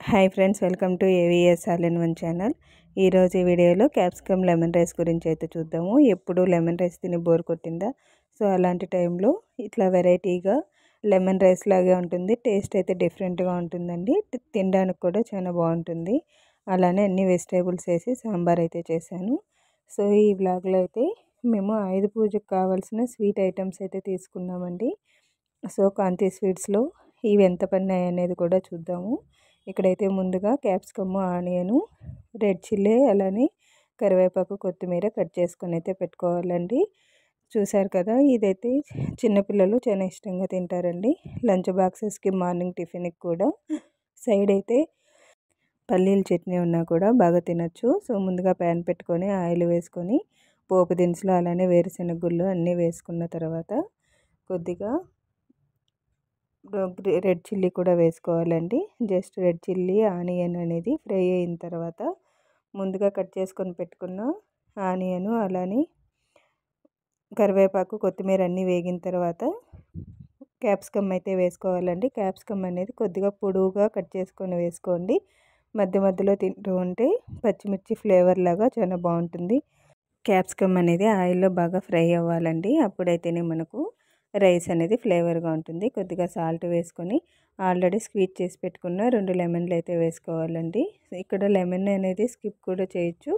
Hi friends, welcome to AVS all in one channel. ఈరోజు ఈ వీడియోలో క్యాప్సికమ్ లెమన్ రైస్ గురించి అయితే చూద్దాము. ఎప్పుడు లెమన్ రైస్ తిని బోర్ కొట్టిందా? సో అలాంటి టైంలో ఇట్లా వెరైటీగా లెమన్ రైస్ లాగే ఉంటుంది. టేస్ట్ అయితే డిఫరెంట్గా ఉంటుందండి. తినడానికి కూడా చాలా బాగుంటుంది. అలానే అన్ని వెజిటేబుల్స్ వేసి సాంబార్ అయితే చేశాను. సో ఈ వ్లాగ్లో అయితే మేము ఆయుధ పూజకు కావాల్సిన స్వీట్ ఐటమ్స్ అయితే తీసుకున్నామండి. సో కాంతి స్వీట్స్లో ఇవి ఎంత పడినాయి అనేది కూడా చూద్దాము. ఇక్కడైతే ముందుగా క్యాప్సికమ్, ఆనియను, రెడ్ చిల్లీ, అలానే కరివేపాకు, కొత్తిమీర కట్ చేసుకొని అయితే పెట్టుకోవాలండి. చూసారు కదా, ఇదైతే చిన్నపిల్లలు చాలా ఇష్టంగా తింటారండి. లంచ్ బాక్సెస్కి, మార్నింగ్ టిఫిన్కి కూడా. సైడ్ అయితే పల్లీల చట్నీ ఉన్నా కూడా బాగా తినచ్చు. సో ముందుగా ప్యాన్ పెట్టుకొని ఆయిల్ వేసుకొని పోపు దినుసులు అలానే వేరుశెనగ గుళ్ళు అన్నీ వేసుకున్న తర్వాత కొద్దిగా రెడ్ చిల్లీ కూడా వేసుకోవాలండి. జస్ట్ రెడ్ చిల్లీ, ఆనియన్ అనేది ఫ్రై అయిన తర్వాత ముందుగా కట్ చేసుకొని పెట్టుకున్న ఆనియను అలానే కరివేపాకు, కొత్తిమీర అన్నీ వేగిన తర్వాత క్యాప్సికమ్ అయితే వేసుకోవాలండి. క్యాప్సికమ్ అనేది కొద్దిగా పొడవుగా కట్ చేసుకొని వేసుకోండి. మధ్య మధ్యలో తింటూ ఉంటే పచ్చిమిర్చి ఫ్లేవర్ లాగా చాలా బాగుంటుంది. క్యాప్సికమ్ అనేది ఆయిల్లో బాగా ఫ్రై అవ్వాలండి. అప్పుడైతేనే మనకు రైస్ అనేది ఫ్లేవర్గా ఉంటుంది. కొద్దిగా సాల్ట్ వేసుకొని ఆల్రెడీ స్క్వీజ్ చేసి పెట్టుకున్న 2 లెమన్లు అయితే వేసుకోవాలండి. ఇక్కడ లెమన్ అనేది స్కిప్ కూడా చేయొచ్చు,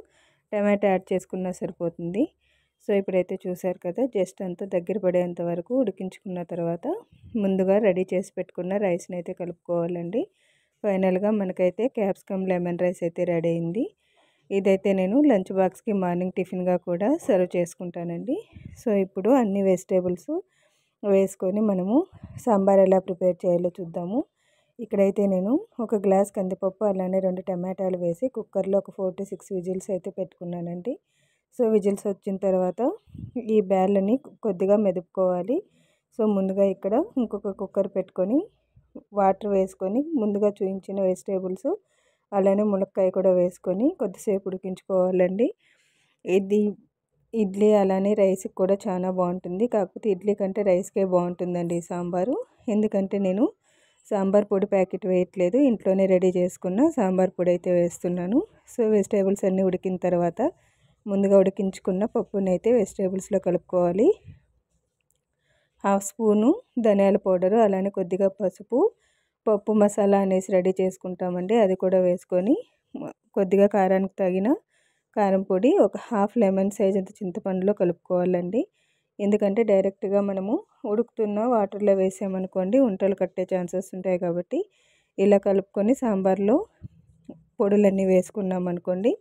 టమాటా యాడ్ చేసుకున్నా సరిపోతుంది. సో ఇప్పుడైతే చూసారు కదా, జస్ట్ అంతా దగ్గర పడేంత వరకు ఉడికించుకున్న తర్వాత ముందుగా రెడీ చేసి పెట్టుకున్న రైస్ని అయితే కలుపుకోవాలండి. ఫైనల్గా మనకైతే క్యాప్సికమ్ లెమన్ రైస్ అయితే రెడీ అయింది. ఇదైతే నేను లంచ్ బాక్స్కి, మార్నింగ్ టిఫిన్గా కూడా సర్వ్ చేసుకుంటానండి. సో ఇప్పుడు అన్ని వెజిటేబుల్స్ వేసుకొని మనము సాంబార్ ఎలా ప్రిపేర్ చేయాలో చూద్దాము. ఇక్కడైతే నేను ఒక గ్లాస్ కందిపప్పు అలానే 2 టమాటాలు వేసి కుక్కర్లో ఒక 4 to 6 విజిల్స్ అయితే పెట్టుకున్నానండి. సో విజిల్స్ వచ్చిన తర్వాత ఈ బ్యాళ్ళని కొద్దిగా మెదుపుకోవాలి. సో ముందుగా ఇక్కడ ఇంకొక కుక్కర్ పెట్టుకొని వాటర్ వేసుకొని ముందుగా చూపించిన వెజిటేబుల్స్ అలానే ములక్కాయ కూడా వేసుకొని కొద్దిసేపు ఉడికించుకోవాలండి. ఇది ఇడ్లీ అలానే రైస్కి కూడా చాలా బాగుంటుంది. కాకపోతే ఇడ్లీ కంటే రైస్కే బాగుంటుందండి ఈ సాంబారు. ఎందుకంటే నేను సాంబార్ పొడి ప్యాకెట్ వేయట్లేదు, ఇంట్లోనే రెడీ చేసుకున్న సాంబార్ పొడి అయితే వేస్తున్నాను. సో వెజిటేబుల్స్ అన్నీ ఉడికిన తర్వాత ముందుగా ఉడికించుకున్న పప్పుని అయితే వెజిటేబుల్స్లో కలుపుకోవాలి. 1/2 స్పూను ధనియాల పౌడరు అలానే కొద్దిగా పసుపు, పప్పు మసాలా అనేసి రెడీ చేసుకుంటామండి, అది కూడా వేసుకొని కొద్దిగా కారానికి తగిన కారం పొడి, ఒక 1/2 లెమన్ సైజ్ అంత చింతపండులో కలుపుకోవాలండి. ఎందుకంటే డైరెక్ట్గా మనము ఉడుకుతున్న వాటర్లో వేసామనుకోండి ఉంటలు కట్టే ఛాన్సెస్ ఉంటాయి. కాబట్టి ఇలా కలుపుకొని సాంబార్లో పొడులన్నీ వేసుకున్నాం అనుకోండి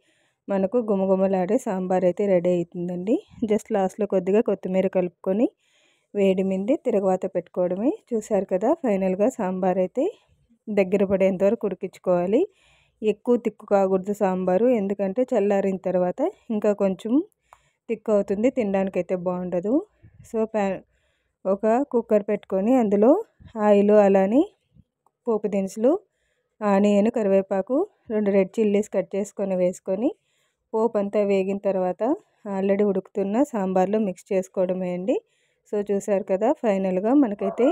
మనకు గుమగుమలాడే సాంబార్ అయితే రెడీ అవుతుందండి. జస్ట్ లాస్ట్లో కొద్దిగా కొత్తిమీర కలుపుకొని వేడి మీద తిరగవాత పెట్టుకోవడమే. చూసారు కదా, ఫైనల్గా సాంబార్ అయితే దగ్గర పడేంత వరకు ఉడికించుకోవాలి. ఎక్కువ తిక్కు కాకూడదు సాంబారు, ఎందుకంటే చల్లారిన తర్వాత ఇంకా కొంచెం తిక్కు అవుతుంది, తినడానికి అయితే బాగుండదు. సో ఒక కుక్కర్ పెట్టుకొని అందులో ఆయిల్ అలానే పోపు దినుసులు, ఆనియన్, కరివేపాకు, 2 రెడ్ చిల్లీస్ కట్ చేసుకొని వేసుకొని పోపు అంతా వేగిన తర్వాత ఆల్రెడీ ఉడుకుతున్న సాంబార్లో మిక్స్ చేసుకోవడమే అండి. సో చూసారు కదా, ఫైనల్గా మనకైతే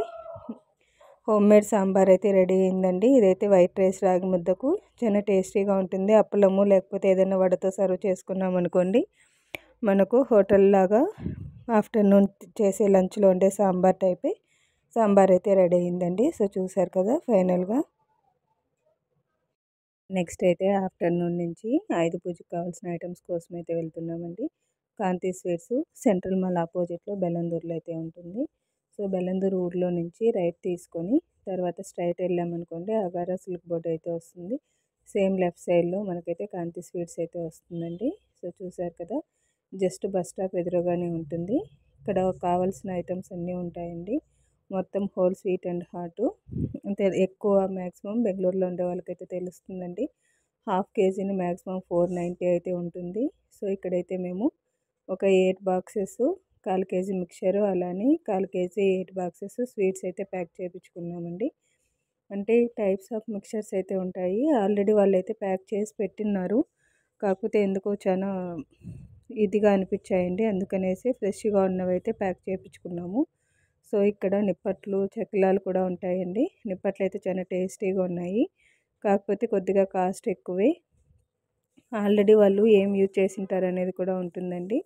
హోమ్ మేడ్ సాంబార్ అయితే రెడీ అయిందండి. ఇదైతే వైట్ రైస్, రాగి ముద్దకు చాలా టేస్టీగా ఉంటుంది. అప్పలము లేకపోతే ఏదైనా వడతో సర్వ్ చేసుకున్నాం అనుకోండి మనకు హోటల్ లాగా ఆఫ్టర్నూన్ చేసే లంచ్లో ఉండే సాంబార్ టైపే సాంబార్ అయితే రెడీ అయిందండి. సో చూసారు కదా, ఫైనల్గా నెక్స్ట్ అయితే ఆఫ్టర్నూన్ నుంచి ఆయుధ పూజకు కావాల్సిన ఐటమ్స్ కోసం అయితే వెళ్తున్నామండి. కాంతి స్వీట్స్ సెంట్రల్ మాల్ ఆపోజిట్లో బెల్లందూరులో అయితే ఉంటుంది. సో బెల్లందూరు ఊర్లో నుంచి రైట్ తీసుకొని తర్వాత స్ట్రైట్ వెళ్ళామనుకోండి అగారా సిల్క్ బోర్డ్ అయితే వస్తుంది. సేమ్ లెఫ్ట్ సైడ్లో మనకైతే కాంతి స్వీట్స్ అయితే వస్తుందండి. సో చూసారు కదా, జస్ట్ బస్ స్టాప్ ఎదురుగానే ఉంటుంది. ఇక్కడ కావాల్సిన ఐటమ్స్ అన్నీ ఉంటాయండి. మొత్తం హోల్ స్వీట్ అండ్ హాట్ అంటే ఎక్కువ మ్యాక్సిమం బెంగళూరులో ఉండే వాళ్ళకైతే తెలుస్తుందండి. 1/2 kg మ్యాక్సిమం 490 అయితే ఉంటుంది. సో ఇక్కడైతే మేము ఒక 8 బాక్సెస్ 1/4 kg మిక్చరు అలానే 1/4 kg 8 బాక్సెస్ స్వీట్స్ అయితే ప్యాక్ చేయించుకున్నామండి. అంటే టైప్స్ ఆఫ్ మిక్చర్స్ అయితే ఉంటాయి, ఆల్రెడీ వాళ్ళైతే ప్యాక్ చేసి పెట్టిన్నారు. కాకపోతే ఎందుకో చాలా ఇదిగా అనిపించాయండి, అందుకనేసి ఫ్రెష్గా ఉన్నవి అయితే ప్యాక్ చేయించుకున్నాము. సో ఇక్కడ నిప్పట్లు, చక్రాలు కూడా ఉంటాయండి. నిప్పట్లు అయితే చాలా టేస్టీగా ఉన్నాయి. కాకపోతే కొద్దిగా కాస్ట్ ఎక్కువే. ఆల్రెడీ వాళ్ళు ఏం యూజ్ చేసింటారు అనేది కూడా ఉంటుందండి.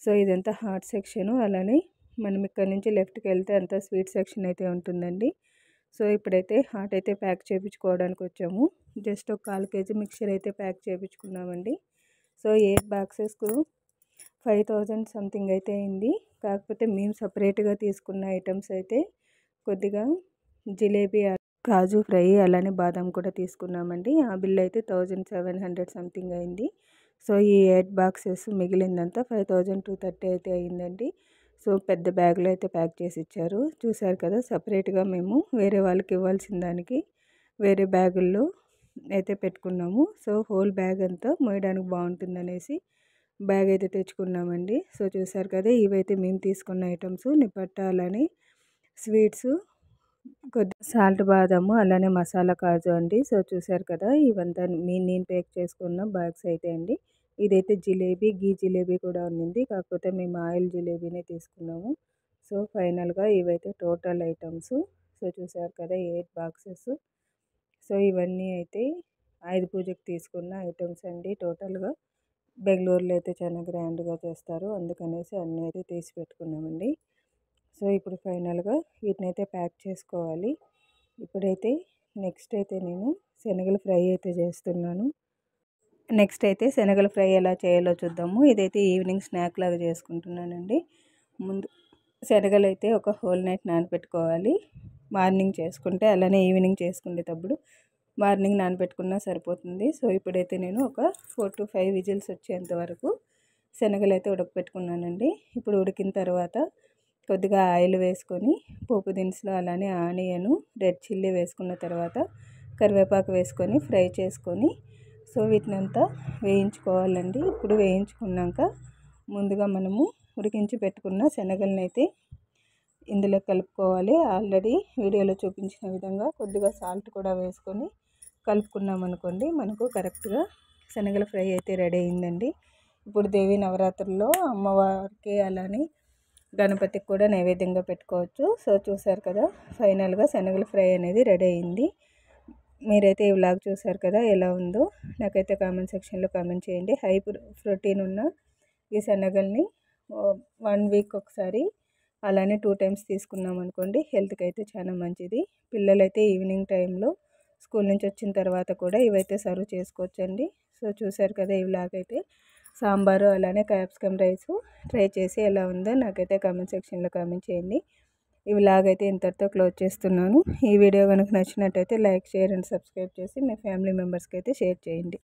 సో ఇదంతా హాట్ సెక్షను. అలానే మనం ఇక్కడ నుంచి లెఫ్ట్కి వెళ్తే అంతా స్వీట్ సెక్షన్ అయితే ఉంటుందండి. సో ఇప్పుడైతే హాట్ అయితే ప్యాక్ చేయించుకోవడానికి వచ్చాము. జస్ట్ ఒక 1/4 kg మిక్చర్ అయితే ప్యాక్ చేయించుకున్నామండి. సో 8 బాక్సెస్కు 5000 సంథింగ్ అయితే అయింది. కాకపోతే మేము సపరేట్గా తీసుకున్న ఐటమ్స్ అయితే కొద్దిగా జిలేబీ, కాజు ఫ్రై, అలానే బాదం కూడా తీసుకున్నామండి. ఆ బిల్ అయితే 1700 సంథింగ్ అయింది. సో ఈ 8 బాక్సెస్ మిగిలిందంతా 5230 అయితే అయిందండి. సో పెద్ద బ్యాగ్లో అయితే ప్యాక్ చేసి ఇచ్చారు. చూసారు కదా, సపరేట్గా మేము వేరే వాళ్ళకి ఇవ్వాల్సిన దానికి వేరే బ్యాగుల్లో అయితే పెట్టుకున్నాము. సో హోల్ బ్యాగ్ అంతా మోయడానికి బాగుంటుందనేసి బ్యాగ్ అయితే తెచ్చుకున్నామండి. సో చూసారు కదా, ఇవైతే మేము తీసుకున్న ఐటమ్స్. నిపట్ట, అలానే స్వీట్స్, కొద్ది సాల్ట్ బాదము, అలానే మసాలా కాజు అండి. సో చూసారు కదా, ఇవంతా నేను ప్యాక్ చేసుకున్న బ్యాగ్స్ అయితే అండి. ఇదైతే జిలేబీ, గీ జిలేబీ కూడా ఉన్నింది. కాకపోతే మేము ఆయిల్ జిలేబీనే తీసుకున్నాము. సో ఫైనల్గా ఇవైతే టోటల్ ఐటమ్స్. సో చూసారు కదా, 8 బాక్సెస్. సో ఇవన్నీ అయితే ఆయుధ పూజకు తీసుకున్న ఐటమ్స్ అండి. టోటల్గా బెంగళూరులో అయితే చాలా గ్రాండ్గా చేస్తారు, అందుకనేసి అన్నీ అయితే తీసి పెట్టుకున్నామండి. సో ఇప్పుడు ఫైనల్గా వీటిని అయితే ప్యాక్ చేసుకోవాలి. ఇప్పుడైతే నెక్స్ట్ అయితే నేను శనగల ఫ్రై అయితే చేస్తున్నాను. నెక్స్ట్ అయితే శనగల ఫ్రై ఎలా చేయాలో చూద్దాము. ఇదైతే ఈవినింగ్ స్నాక్ లాగా చేసుకుంటున్నానండి. ముందు శనగలు అయితే ఒక హోల్ నైట్ నానబెట్టుకోవాలి. మార్నింగ్ చేసుకుంటే, అలానే ఈవినింగ్ చేసుకునేటప్పుడు మార్నింగ్ నానబెట్టుకున్నా సరిపోతుంది. సో ఇప్పుడైతే నేను ఒక 4 to 5 విజిల్స్ వచ్చేంత వరకు శనగలు అయితే ఉడకపెట్టుకున్నానండి. ఇప్పుడు ఉడికిన తర్వాత కొద్దిగా ఆయిల్ వేసుకొని పోపు దినుసులు, అలానే ఆనియను, రెడ్ చిల్లీ వేసుకున్న తర్వాత కరివేపాకు వేసుకొని ఫ్రై చేసుకొని సో వీటినంతా వేయించుకోవాలండి. ఇప్పుడు వేయించుకున్నాక ముందుగా మనము ఉడికించి పెట్టుకున్న శనగలను అయితే ఇందులో కలుపుకోవాలి. ఆల్రెడీ వీడియోలో చూపించిన విధంగా కొద్దిగా సాల్ట్ కూడా వేసుకొని కలుపుకున్నాం అనుకోండి, మనకు కరెక్ట్గా శనగల ఫ్రై అయితే రెడీ అయిందండి. ఇప్పుడు దేవి నవరాత్రుల్లో అమ్మవారికి, అలానే గణపతికి కూడా నైవేద్యంగా పెట్టుకోవచ్చు. సో చూసారు కదా, ఫైనల్గా శనగల ఫ్రై అనేది రెడీ అయింది. మీరైతే ఈ వ్లాగ్ చూసారు కదా, ఎలా ఉందో నాకైతే కామెంట్ సెక్షన్లో కామెంట్ చేయండి. హై ప్రోటీన్ ఉన్న ఈ శనగల్ని 1 వీక్ ఒకసారి, అలానే 2 టైమ్స్ తీసుకున్నాం అనుకోండి, హెల్త్కి అయితే చాలా మంచిది. పిల్లలైతే ఈవినింగ్ టైంలో స్కూల్ నుంచి వచ్చిన తర్వాత కూడా ఇవైతే సర్వ్ చేసుకోవచ్చండి. సో చూసారు కదా, ఈ వ్లాగ్ అయితే సాంబారు, అలానే క్యాప్సికమ్ రైస్ ట్రై చేసి ఎలా ఉందో నాకైతే కామెంట్ సెక్షన్లో కామెంట్ చేయండి. ఈ వ్లాగ్ అయితే ఇంతటితో క్లోజ్ చేస్తున్నాను. ఈ వీడియో కనుక నచ్చినట్టయితే లైక్, షేర్ అండ్ సబ్స్క్రైబ్ చేసి మీ ఫ్యామిలీ మెంబర్స్కి అయితే షేర్ చేయండి.